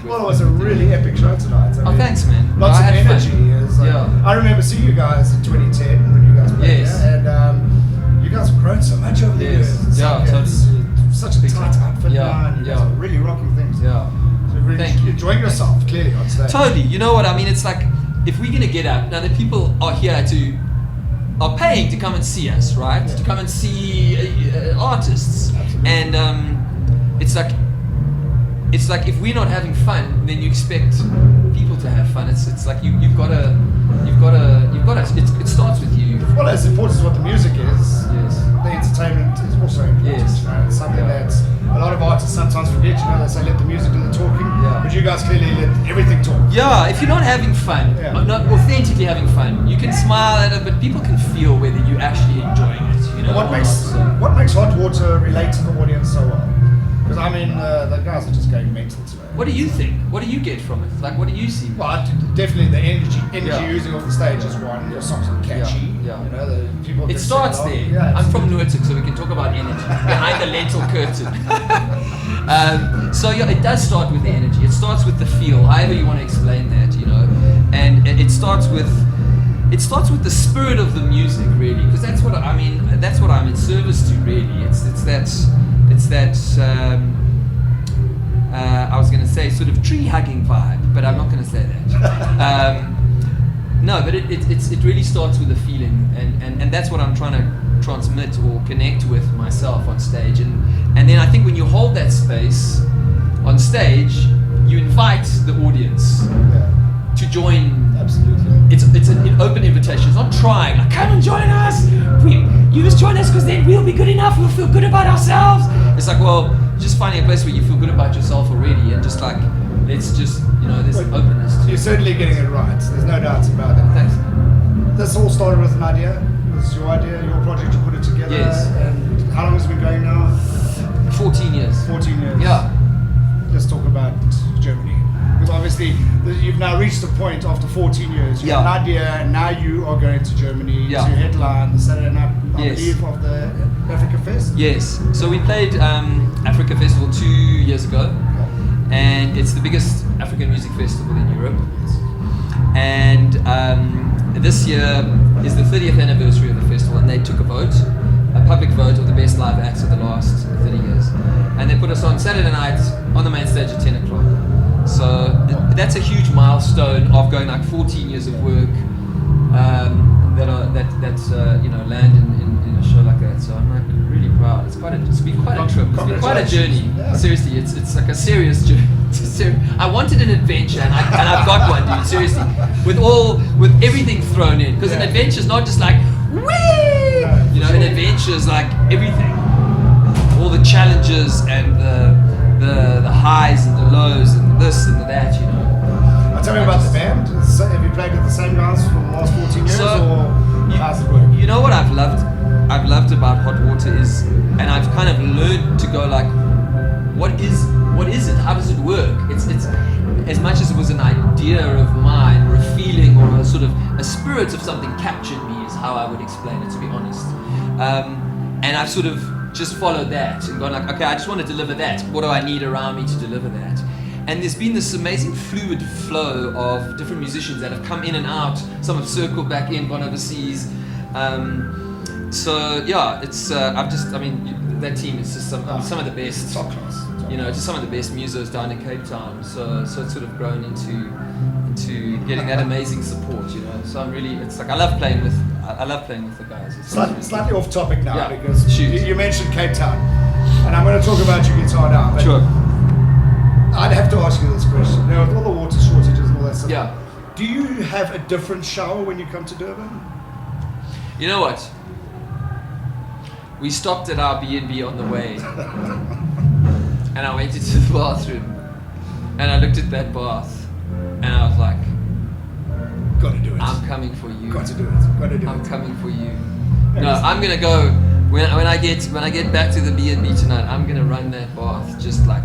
Well, it was a really epic show tonight. Thanks, man. Lots I of had energy. fun. It was like, Yeah. I remember seeing you guys in 2010 when you guys played Yes. here, and you guys have grown so much over the Yes. years. It's Yeah, like, totally. it's such a Big tight time. outfit Yeah, now, and you guys yeah. are really rocking things. Yeah. So really Thank you. enjoying yourself, clearly, on stage. Totally. You know what I mean? It's like if we're gonna get up now, the people are here are paying to come and see us, right? Yeah. To come and see artists, Absolutely. and it's like if we're not having fun, then you expect people to have fun. It's like you've got to. It starts with you. Well, as important as what the music is, Yes. the entertainment is also important. Yes. You know, it's something Yeah. that a lot of artists sometimes forget. You know, they say let the music do the talking, Yeah. but you guys clearly let everything talk. Yeah, if you're not having fun, Yeah. not authentically having fun, you can smile at it, but people can feel whether you're actually enjoying it. You know, What or makes not, so. what makes Hot Water relate to the audience so well? Because I mean, the guys are just going mental today. What do you think? What do you get from it? Like, what do you see? Well, definitely the energy Yeah. using off the stage is one. Your songs are catchy. Yeah. You know, the people. It can starts sing along. there. Yeah, I'm from Noel, so we can talk about energy behind the lentil curtain. So yeah, it does start with the energy. It starts with the feel, however you want to explain that, you know, and it starts with the spirit of the music, really, because that's what I mean. That's what I'm in service to, really. It's that. I was going to say sort of tree hugging vibe, but I'm not going to say that. No, but it really starts with a feeling, and that's what I'm trying to transmit or connect with myself on stage, and then I think when you hold that space on stage, you invite the audience Yeah. to join. Absolutely. It's an open invitation. It's not trying. Like, come and join us. You just join us because then we'll be good enough. We'll feel good about ourselves. It's like, well, just finding a place where you feel good about yourself already, and just like, let's just, you know, there's openness to You're it. certainly getting it right. There's no doubt about that. Thanks. This all started with an idea. It was your idea, your project. You put it together. Yes. And how long has it been going now? 14 years. 14 years. Yeah. Let's talk about Germany. Because obviously you've now reached the point after 14 years. You Yeah. have an idea, and now you are going to Germany Yeah. to headline the Saturday night, I Yes. believe, of the Africa Fest. Yes. So we played Africa Festival 2 years ago, and it's the biggest African music festival in Europe. And this year is the 30th anniversary of the festival, and they took a public vote of the best live acts of the last 30 years. And they put us on Saturday night on the main stage at 10 o'clock. So that's a huge milestone of going like 14 years of work that you know, land in a show like that. So I'm like really proud. It's been quite a trip. It's been quite a journey. Yeah. Seriously, it's like a serious journey. I wanted an adventure, and I've got one, dude. Seriously, with everything thrown in, because an Yeah. adventure is not just like whee. No, You know, an adventure is like everything. All the challenges and the highs and the lows and this and the that. You know. Tell me about the band. Have you played with the same guys for the last 14 years, So, or how's it work? You know what I've loved about Hot Water is, and I've kind of learned to go like, what is it? How does it work? It's as much as it was an idea of mine, or a feeling, or a sort of a spirit of something captured me, is how I would explain it, to be honest. And I've sort of just followed that and gone like, okay, I just want to deliver that. What do I need around me to deliver that? And there's been this amazing fluid flow of different musicians that have come in and out. Some have circled back in, gone overseas. So yeah, it's that team is just some of the best. Top class. You know, just some of the best musos down in Cape Town. So it's sort of grown into getting that amazing support. You know, so I'm really, it's like I love playing with the guys. It's Slightly off topic now, Yeah. because Shoot. you mentioned Cape Town, and I'm going to talk about your guitar now. But Sure. I'd have to ask you this question. You know, with all the water shortages and all that stuff. Yeah. Do you have a different shower when you come to Durban? You know what? We stopped at our B&B on the way, and I went into the bathroom, and I looked at that bath, and I was like, Got to do it. I'm coming for you. Got to do it. Got to do I'm it. coming for you. No, I'm gonna go when I get back to the B&B tonight. I'm gonna run that bath just like,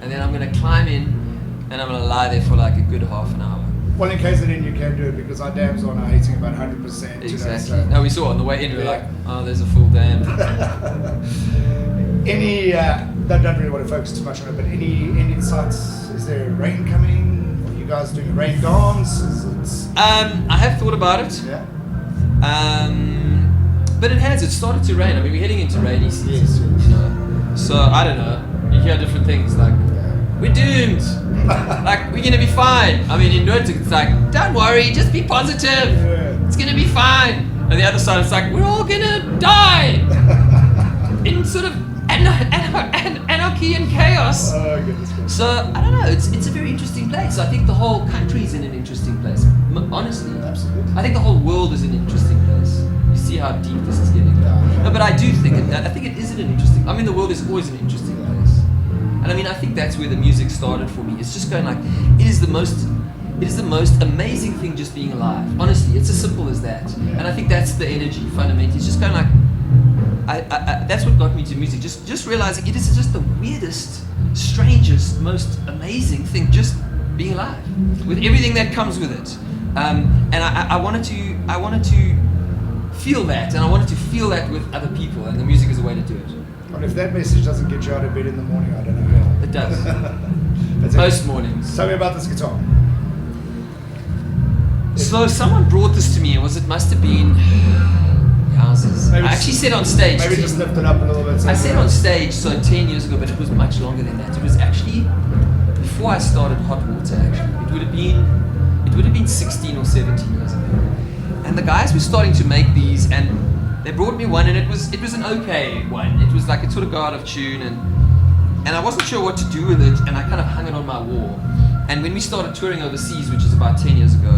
and then I'm gonna climb in, and I'm gonna lie there for like a good half an hour. Well, in case you can do it, because our dams are now hitting about 100%. Exactly. You know, No, we saw on the way in. We were Yeah. like, oh, there's a full dam. Any don't really want to focus too much on it, but any insights? Is there rain coming? Are you guys doing a rain dance? I have thought about it. Yeah. But it started to rain. I mean, we're heading into rainy season. Yes. You know. So I don't know. You hear different things like, we're doomed. Like, we're gonna be fine. I mean, in Noel, it's like, don't worry, just be positive. Yeah. It's gonna be fine. And the other side, it's like, we're all gonna die. In sort of anarchy and chaos. Oh, goodness. So I don't know. It's a very interesting place. I think the whole country is in an interesting place. Honestly, Absolutely. I think the whole world is an interesting place. You see how deep this is getting. Yeah. No, but I do think I think it is an interesting. I mean, the world is always an interesting place, and I mean, I think that's where the music started for me. It's just going like, it is the most amazing thing just being alive. Honestly, it's as simple as that. And I think that's the energy fundamentally. It's just going like, I that's what got me to music. Just realizing it is just the weirdest, strangest, most amazing thing. Just being alive with everything that comes with it. And I wanted to feel that, and I wanted to feel that with other people, and the music is a way to do it. Well, if that message doesn't get you out of bed in the morning, I don't know. It does. That's Most it. mornings. Tell me about this guitar. So someone brought this to me. It must have been houses. Maybe I actually said on stage. Maybe just lift it up a little bit. I said on stage, so 10 years ago, but it was much longer than that. It was actually before I started Hot Water. Actually, it would have been 16 or 17 years ago. And the guys were starting to make these, and they brought me one, and it was an okay one. It was like it sort of got out of tune, and I wasn't sure what to do with it, and I kind of hung it on my wall. And when we started touring overseas, which is about 10 years ago,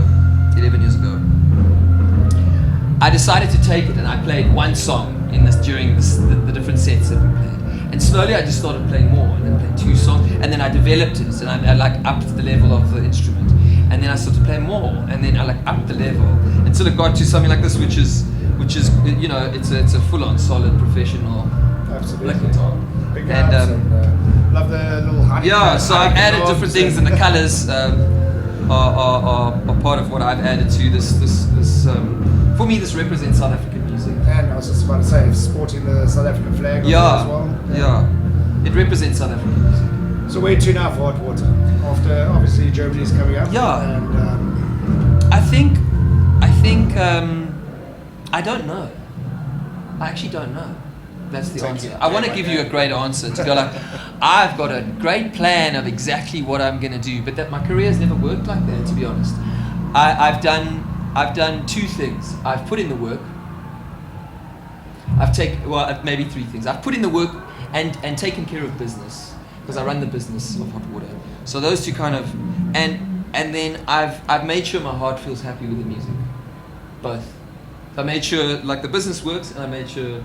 11 years ago, I decided to take it, and I played one song during the different sets that we played. And slowly I just started playing more, and then played 2 songs, and then I developed it, and I like upped the level of the instrument. And then I started to play more, and then I like upped the level until it got to something like this, which is you know, it's a full-on solid professional Absolutely. black guitar. Big And, knobs and love the little honey. Yeah, so I've added knobs different things, and the colours are part of what I've added to this. For me, this represents South African music. And I was just about to say, sporting the South African flag on Yeah, there as well. yeah, it represents South African music. So where to now for Hot Water? After obviously Germany's coming up. Yeah. And I think I don't know. I actually don't know. That's the Take answer. it. I want to give you a great answer to go like, I've got a great plan of exactly what I'm going to do, but that my career has never worked like that, to be honest. I've done 2 things. I've put in the work. Maybe 3 things. I've put in the work and taken care of business, because I run the business of Hot Water. So those 2 kind of, and then I've made sure my heart feels happy with the music. Both. So I made sure like the business works, and I made sure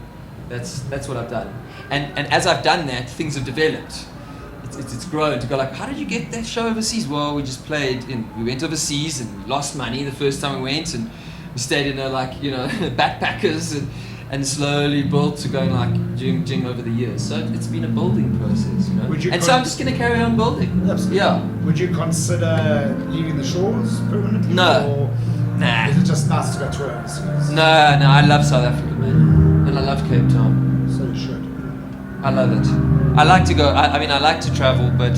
that's what I've done. And as I've done that, things have developed. It's grown to go like, how did you get that show overseas? Well, we just we went overseas and we lost money the first time we went, and we stayed in backpackers and slowly built to going like jing over the years. So it's been a building process, you know. So I'm just going to carry on building. Absolutely. Yeah. Would you consider leaving the shores permanently? No. Or Nah. is it just nice to go tour overseas? No, I love South Africa, man, and I love Cape Town. So you should. I love it. I like to go. I mean, I like to travel, but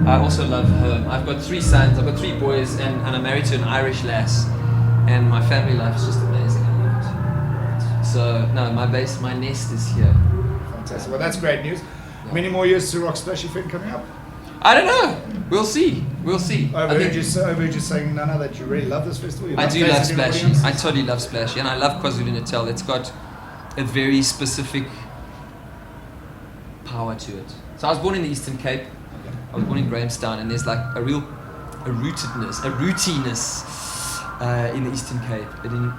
I also love home. I've got 3 sons. I've got 3 boys, and I'm married to an Irish lass, and my family life is just amazing. I love it. So no, my nest is here. Fantastic. Well, that's great news. Many more years to Rock Splashy Fin coming up. I don't know. We'll see. I overheard you saying, Nana, that you really love this festival. I do love Splashy. I totally love Splashy, and I love KwaZulu-Natal. It's got a very specific power to it. So I was born in the Eastern Cape. I was born in Grahamstown, and there's like a routiness in the Eastern Cape. But in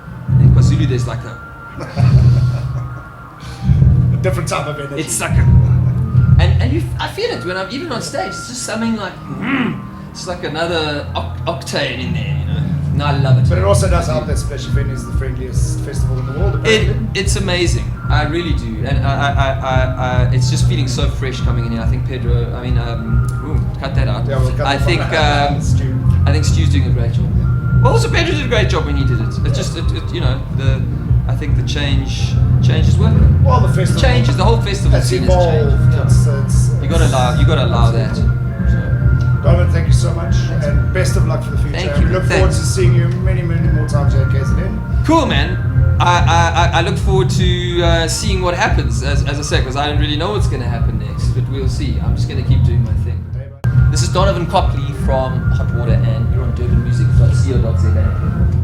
KwaZulu, there's like a different type of energy. It's like I feel it when I'm even on stage. It's just something like it's like another octane in there, you know. No, I love it. But it also does help that Splashy Fin is the friendliest festival in the world. It's amazing. I really do, and I it's just feeling so fresh coming in here. I think Pedro. I mean, cut that out. Yeah, we'll cut I think Stu. I think Stu's doing a great job. Well, also Pedro did a great job when he did it. It's just you know, I think the change Changes work. Well, the It festival changes. The whole festival has scene evolved. has changed. Yeah. You gotta allow that. So, Donovan, thank you so much, and best of luck for the future. Thank And you. we look forward to Thanks. seeing you many more times here at KZN. cool, man. I look forward to seeing what happens, as I said, because I don't really know what's going to happen next, but we'll see. I'm just going to keep doing my thing. This is Donovan Copley from Hot Water, and you're on durbanmusic.co.za.